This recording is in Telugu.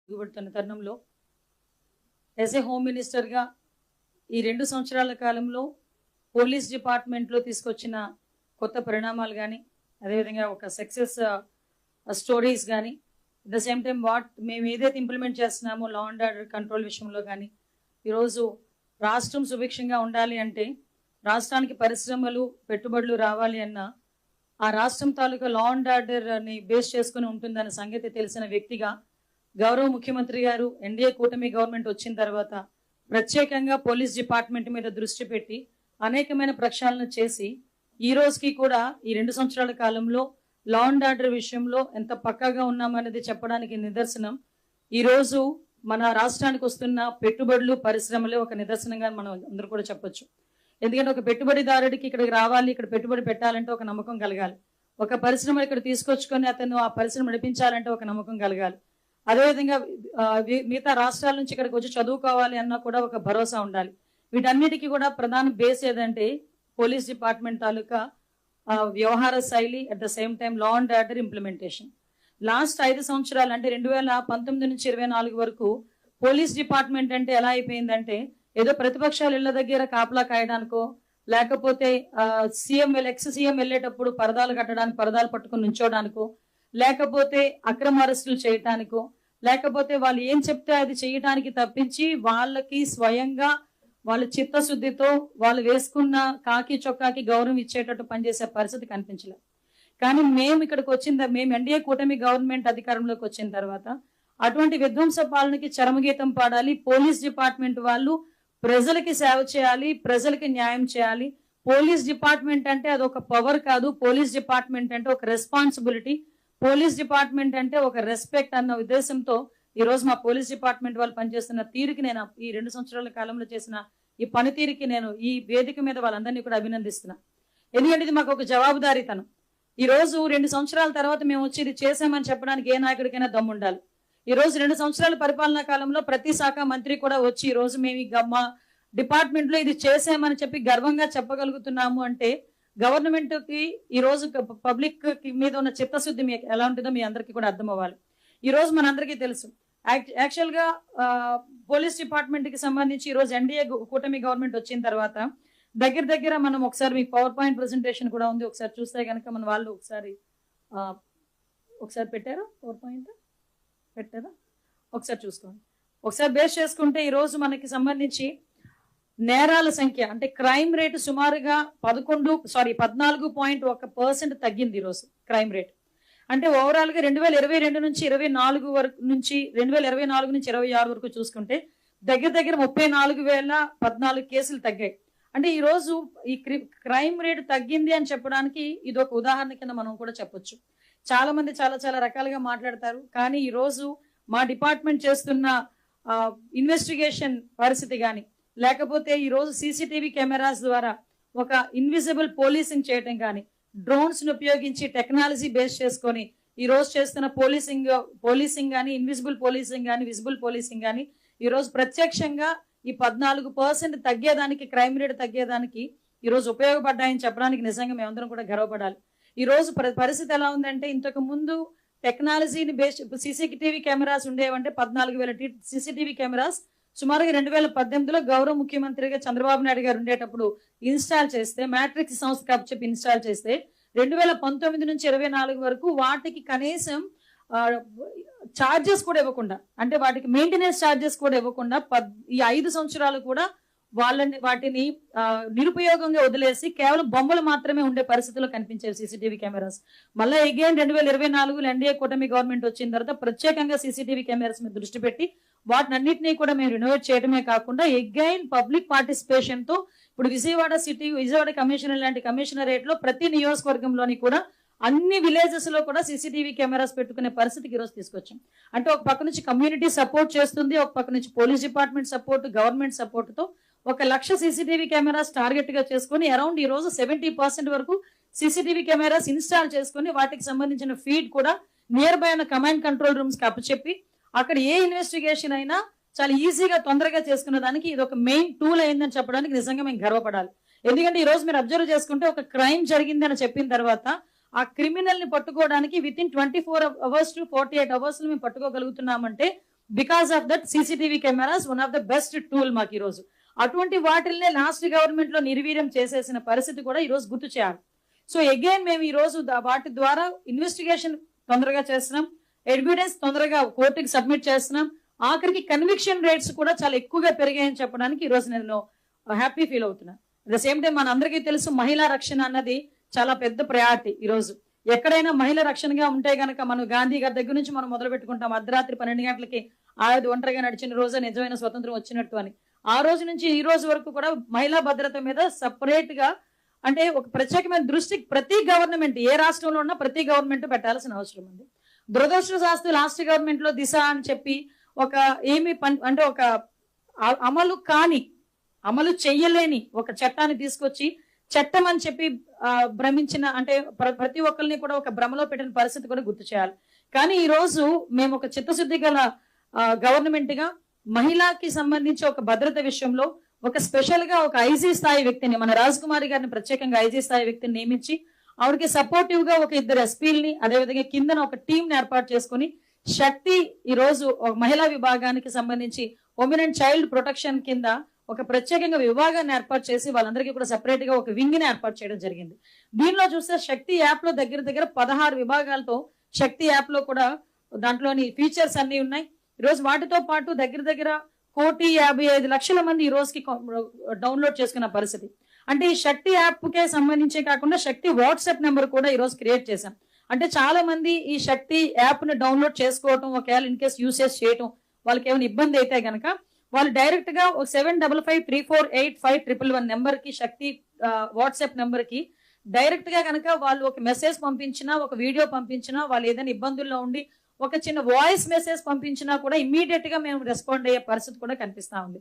దిగుబడుతున్న తరుణంలో యాజ్ ఏ హోమ్ మినిస్టర్గా ఈ 2 సంవత్సరాల కాలంలో పోలీస్ డిపార్ట్మెంట్లో తీసుకొచ్చిన కొత్త పరిణామాలు కానీ, అదేవిధంగా ఒక సక్సెస్ స్టోరీస్ కానీ, అట్ ద సేమ్ టైం మేము ఏదైతే ఇంప్లిమెంట్ చేస్తున్నామో లా అండ్ ఆర్డర్ కంట్రోల్ విషయంలో కానీ, ఈరోజు రాష్ట్రం సుభిక్షంగా ఉండాలి అంటే, రాష్ట్రానికి పరిశ్రమలు పెట్టుబడులు రావాలి అన్న ఆ రాష్ట్రం తాలూకా లా అండ్ ఆర్డర్ని బేస్ చేసుకుని ఉంటుందన్న సంగతి తెలిసిన వ్యక్తిగా గౌరవ ముఖ్యమంత్రి గారు ఎన్డీఏ కూటమి గవర్నమెంట్ వచ్చిన తర్వాత ప్రత్యేకంగా పోలీస్ డిపార్ట్మెంట్ మీద దృష్టి పెట్టి అనేకమైన ప్రక్షాళన చేసి ఈ రోజుకి కూడా ఈ 2 సంవత్సరాల కాలంలో లా అండ్ ఆర్డర్ విషయంలో ఎంత పక్కాగా ఉన్నామనేది చెప్పడానికి నిదర్శనం ఈరోజు మన రాష్ట్రానికి వస్తున్న పెట్టుబడులు పరిశ్రమలే ఒక నిదర్శనంగా మనం అందరూ కూడా చెప్పొచ్చు. ఎందుకంటే ఒక పెట్టుబడిదారుడికి ఇక్కడికి రావాలి, ఇక్కడ పెట్టుబడి పెట్టాలంటే ఒక నమ్మకం కలగాలి. ఒక పరిశ్రమ ఇక్కడ తీసుకొచ్చుకొని అతను ఆ పరిశ్రమ నడిపించాలంటే ఒక నమ్మకం కలగాలి. అదేవిధంగా మిగతా రాష్ట్రాల నుంచి ఇక్కడికి వచ్చి చదువుకోవాలి అన్నా కూడా ఒక భరోసా ఉండాలి. వీటన్నిటికీ కూడా ప్రధాన బేస్ ఏదంటే పోలీస్ డిపార్ట్మెంట్ తాలూకా వ్యవహార శైలి, at the same time law and order implementation. Last 5 సంవత్సరాలు అంటే 2019 నుంచి 24 వరకు పోలీస్ డిపార్ట్మెంట్ అంటే ఎలా అయిపోయిందంటే ఏదో ప్రతిపక్షాలు ఇళ్ల దగ్గర కాపలా కాయడానికో, లేకపోతే ఎక్స్ సీఎం వెళ్ళేటప్పుడు పరదాలు కట్టడానికి పరదాలు పట్టుకుని నుంచోడానికో, లేకపోతే అక్రమ అరెస్టులు చేయటానికో, లేకపోతే వాళ్ళు ఏం చెప్తే అది చేయటానికి తప్పించి వాళ్ళకి స్వయంగా వాళ్ళ చిత్తశుద్ధితో వాళ్ళు వేసుకున్న కాకి చొక్కాకి గౌరవం ఇచ్చేటట్టు పనిచేసే పరిస్థితి కనిపించలేదు. కానీ మేము ఇక్కడికి మేము ఎన్డీఏ కూటమి గవర్నమెంట్ అధికారంలోకి వచ్చిన తర్వాత అటువంటి విధ్వంస పాలనకి చరమగీతం పాడాలి. పోలీస్ డిపార్ట్మెంట్ వాళ్ళు ప్రజలకి సేవ చేయాలి, ప్రజలకి న్యాయం చేయాలి. పోలీస్ డిపార్ట్మెంట్ అంటే అది ఒక పవర్ కాదు, పోలీస్ డిపార్ట్మెంట్ అంటే ఒక రెస్పాన్సిబిలిటీ, పోలీస్ డిపార్ట్మెంట్ అంటే ఒక రెస్పెక్ట్ అన్న ఉద్దేశంతో ఈ రోజు మా పోలీస్ డిపార్ట్మెంట్ వాళ్ళు పనిచేస్తున్న తీరుకి నేను ఈ 2 సంవత్సరాల కాలంలో చేసిన ఈ పనితీరుకి నేను ఈ వేదిక మీద వాళ్ళందరినీ కూడా అభినందిస్తున్నా. ఎందుకంటే ఇది మాకు ఒక జవాబుదారీతనం. ఈ రోజు 2 సంవత్సరాల తర్వాత మేము వచ్చి ఇది చేసామని చెప్పడానికి ఏ నాయకుడికైనా దమ్ము ఉండాలి. ఈ రోజు 2 సంవత్సరాల పరిపాలనా కాలంలో ప్రతి శాఖ మంత్రి కూడా వచ్చి ఈ రోజు మేము మా డిపార్ట్మెంట్ లో ఇది చేసామని చెప్పి గర్వంగా చెప్పగలుగుతున్నాము అంటే గవర్నమెంట్ కి ఈ రోజు పబ్లిక్ మీద ఉన్న చిత్తశుద్ధి మీకు ఎలా ఉంటుందో మీ అందరికీ కూడా అర్థం అవ్వాలి. ఈ రోజు మనందరికీ తెలుసు యాక్చువల్ గా పోలీస్ డిపార్ట్మెంట్ కి సంబంధించి ఈ రోజు ఎన్డీఏ కూటమి గవర్నమెంట్ వచ్చిన తర్వాత దగ్గర మనం ఒకసారి మీకు పవర్ పాయింట్ ప్రెజెంటేషన్ కూడా ఉంది, ఒకసారి చూస్తే కనుక మన వాళ్ళు ఒకసారి పెట్టారు, పవర్ పాయింట్ పెట్టారా, ఒకసారి చూసుకోండి. ఒకసారి బేస్ చేసుకుంటే ఈ రోజు మనకి సంబంధించి నేరాల సంఖ్య అంటే క్రైమ్ రేటు సుమారుగా 14.1% తగ్గింది ఈరోజు క్రైమ్ రేట్. అంటే ఓవరాల్ గా 2022 నుంచి 24 వరకు నుంచి 2024 నుంచి 26 వరకు చూసుకుంటే దగ్గర 34,014 కేసులు తగ్గాయి. అంటే ఈ రోజు ఈ క్రైమ్ రేటు తగ్గింది అని చెప్పడానికి ఇది ఒక ఉదాహరణ కింద మనం కూడా చెప్పొచ్చు. చాలా మంది చాలా రకాలుగా మాట్లాడతారు, కానీ ఈ రోజు మా డిపార్ట్మెంట్ చేస్తున్న ఇన్వెస్టిగేషన్ పరిస్థితి కానీ, లేకపోతే ఈ రోజు సీసీటీవీ కెమెరాస్ ద్వారా ఒక ఇన్విజిబుల్ పోలీసింగ్ చేయటం కానీ, డ్రోన్స్ ను ఉపయోగించి టెక్నాలజీ బేస్ చేసుకొని ఈ రోజు చేస్తున్న పోలీసింగ్ కానీ, ఇన్విజిబుల్ పోలీసింగ్ కానీ, విజిబుల్ పోలీసింగ్ కానీ ఈ రోజు ప్రత్యక్షంగా ఈ 14% తగ్గేదానికి, క్రైమ్ రేట్ తగ్గేదానికి ఈ రోజు ఉపయోగపడ్డాయని చెప్పడానికి నిజంగా మేమందరం కూడా గర్వపడాలి. ఈ రోజు పరిస్థితి ఎలా ఉందంటే ఇంతకు ముందు టెక్నాలజీని బేస్ సీసీటీవీ కెమెరాస్ ఉండేవంటే 14,000 సీసీటీవీ కెమెరాస్ సుమారుగా 2018లో గౌరవ ముఖ్యమంత్రిగా చంద్రబాబు నాయుడు గారు ఉండేటప్పుడు ఇన్స్టాల్ చేస్తే, మ్యాట్రిక్స్ సంస్థ చెప్పి ఇన్స్టాల్ చేస్తే 2019 నుంచి 24 వరకు వాటికి కనీసం ఛార్జెస్ కూడా ఇవ్వకుండా, అంటే వాటికి మెయింటెనెన్స్ ఛార్జెస్ కూడా ఇవ్వకుండా ఈ 5 సంవత్సరాలు కూడా వాటిని నిరుపయోగంగా వదిలేసి కేవలం బొమ్మలు మాత్రమే ఉండే పరిస్థితుల్లో కనిపించేవి సీసీటీవీ కెమెరాస్. మళ్ళీ అగైన్ 2024లో ఎన్డీఏ కూటమి గవర్నమెంట్ వచ్చిన తర్వాత ప్రత్యేకంగా సీసీటీవీ కెమెరాస్ మీద దృష్టి పెట్టి వాటిని అన్నింటినీ కూడా మేము రినోవేట్ చేయడమే కాకుండా అగైన్ పబ్లిక్ పార్టిసిపేషన్ తో ఇప్పుడు విజయవాడ కమిషనర్ లాంటి కమిషనరేట్ లో ప్రతి నియోజకవర్గంలోని కూడా అన్ని విలేజెస్ లో కూడా సీసీటీవీ కెమెరాస్ పెట్టుకునే పరిస్థితికి ఈరోజు తీసుకొచ్చాం. అంటే ఒక పక్క నుంచి కమ్యూనిటీ సపోర్ట్ చేస్తుంది, ఒక పక్క నుంచి police department support, government support తో 1,00,000 సీసీటీవీ కెమెరాస్ టార్గెట్ గా చేసుకుని అరౌండ్ ఈ రోజు 70% వరకు సీసీటీవీ కెమెరాస్ ఇన్స్టాల్ చేసుకుని వాటికి సంబంధించిన ఫీడ్ కూడా నియర్ బై ఉన్న కమాండ్ కంట్రోల్ రూమ్స్ కి అప్పచెప్పి అక్కడ ఏ ఇన్వెస్టిగేషన్ అయినా చాలా ఈజీగా తొందరగా చేసుకునే దానికి ఇది ఒక మెయిన్ టూల్ అయిందని చెప్పడానికి నిజంగా మేము గర్వపడాలి. ఎందుకంటే ఈ రోజు మీరు అబ్జర్వ్ చేసుకుంటే ఒక క్రైమ్ జరిగిందని చెప్పిన తర్వాత ఆ క్రిమినల్ ని పట్టుకోవడానికి within 24 hours to 48 hours మేము పట్టుకోగలుగుతున్నామంటే because of that CCTV cameras one of the best tool మాకు ఈ రోజు. అటువంటి వాటిల్నే లాస్ట్ గవర్నమెంట్ లో నిర్వీర్యం చేసేసిన పరిస్థితి కూడా ఈ రోజు గుర్తు చేయాలి. సో అగైన్ మేము ఈ రోజు వాటి ద్వారా ఇన్వెస్టిగేషన్ తొందరగా చేస్తున్నాం, ఎవిడెన్స్ తొందరగా కోర్టుకి సబ్మిట్ చేస్తున్నాం, ఆఖరికి కన్విక్షన్ రేట్స్ కూడా చాలా ఎక్కువగా పెరిగాయని చెప్పడానికి ఈ రోజు నేను హ్యాపీ ఫీల్ అవుతున్నా. అట్ ద సేమ్ టైం మన అందరికీ తెలుసు మహిళా రక్షణ అన్నది చాలా పెద్ద ప్రయారిటీ. ఈ రోజు ఎక్కడైనా మహిళా రక్షణగా ఉంటే గనక మనం గాంధీ గారి దగ్గర నుంచి మనం మొదలు పెట్టుకుంటాం. అర్ధరాత్రి 12 గంటలకి ఆడది ఒంటరిగా నడిచిన రోజే నిజమైన స్వతంత్రం వచ్చినట్టు అని. ఆ రోజు నుంచి ఈ రోజు వరకు కూడా మహిళా భద్రత మీద సపరేట్ గా అంటే ఒక ప్రత్యేకమైన దృష్టి ప్రతి గవర్నమెంట్ ఏ రాష్ట్రంలో ఉన్నా ప్రతి గవర్నమెంట్ పెట్టాల్సిన అవసరం ఉంది. దురదృష్టశాస్తు లాస్ట్ గవర్నమెంట్ లో దిశ అని చెప్పి ఒక అంటే ఒక అమలు చెయ్యలేని ఒక చట్టాన్ని తీసుకొచ్చి చట్టం అని చెప్పి భ్రమించిన అంటే ప్రతి ఒక్కరిని కూడా ఒక భ్రమలో పెట్టిన పరిస్థితి కూడా గుర్తు చేయాలి. కానీ ఈ రోజు మేము ఒక చిత్తశుద్ధి గల గవర్నమెంట్ గా మహిళకి సంబంధించి ఒక భద్రత విషయంలో ఒక స్పెషల్ గా ఒక ఐజీ స్థాయి వ్యక్తిని మన రాజకుమారి గారిని ప్రత్యేకంగా ఐజీ స్థాయి వ్యక్తిని నియమించి ఆవిడకి సపోర్టివ్ గా ఒక 2 ఎస్పీలని అదేవిధంగా కిందన ఒక టీం ని ఏర్పాటు చేసుకుని శక్తి ఈ రోజు మహిళా విభాగానికి సంబంధించి ఉమెన్ అండ్ చైల్డ్ ప్రొటెక్షన్ కింద ఒక ప్రత్యేకంగా విభాగాన్ని ఏర్పాటు చేసి వాళ్ళందరికీ కూడా సెపరేట్ గా ఒక వింగ్ ని ఏర్పాటు చేయడం జరిగింది. దీనిలో చూస్తే శక్తి యాప్ లో దగ్గర 16 విభాగాలతో శక్తి యాప్ లో కూడా దాంట్లోని ఫీచర్స్ అన్ని ఉన్నాయి. ఈ రోజు వాటితో పాటు దగ్గర 1,55,00,000 మంది ఈ రోజుకి డౌన్లోడ్ చేసుకున్న పరిస్థితి. అంటే ఈ శక్తి యాప్ కే సంబంధించే కాకుండా శక్తి వాట్సాప్ నెంబర్ కూడా ఈ రోజు క్రియేట్ చేశాం. అంటే చాలా మంది ఈ శక్తి యాప్ ని డౌన్లోడ్ చేసుకోవటం ఒకవేళ ఇన్ కేస్ యూసేజ్ చేయటం వాళ్ళకి ఏమైనా ఇబ్బంది అయితే గనక వాళ్ళు డైరెక్ట్ గా 7553485111 నెంబర్ కి శక్తి వాట్సాప్ నెంబర్ కి డైరెక్ట్ గా కనుక వాళ్ళు ఒక మెసేజ్ పంపించినా ఒక వీడియో పంపించినా వాళ్ళు ఏదైనా ఇబ్బందుల్లో ఉండి ఒక చిన్న వాయిస్ మెసేజ్ పంపించినా కూడా ఇమ్మీడియట్ గా మేము రెస్పాండ్ అయ్యే పరిస్థితి కూడా కనిపిస్తా ఉంది.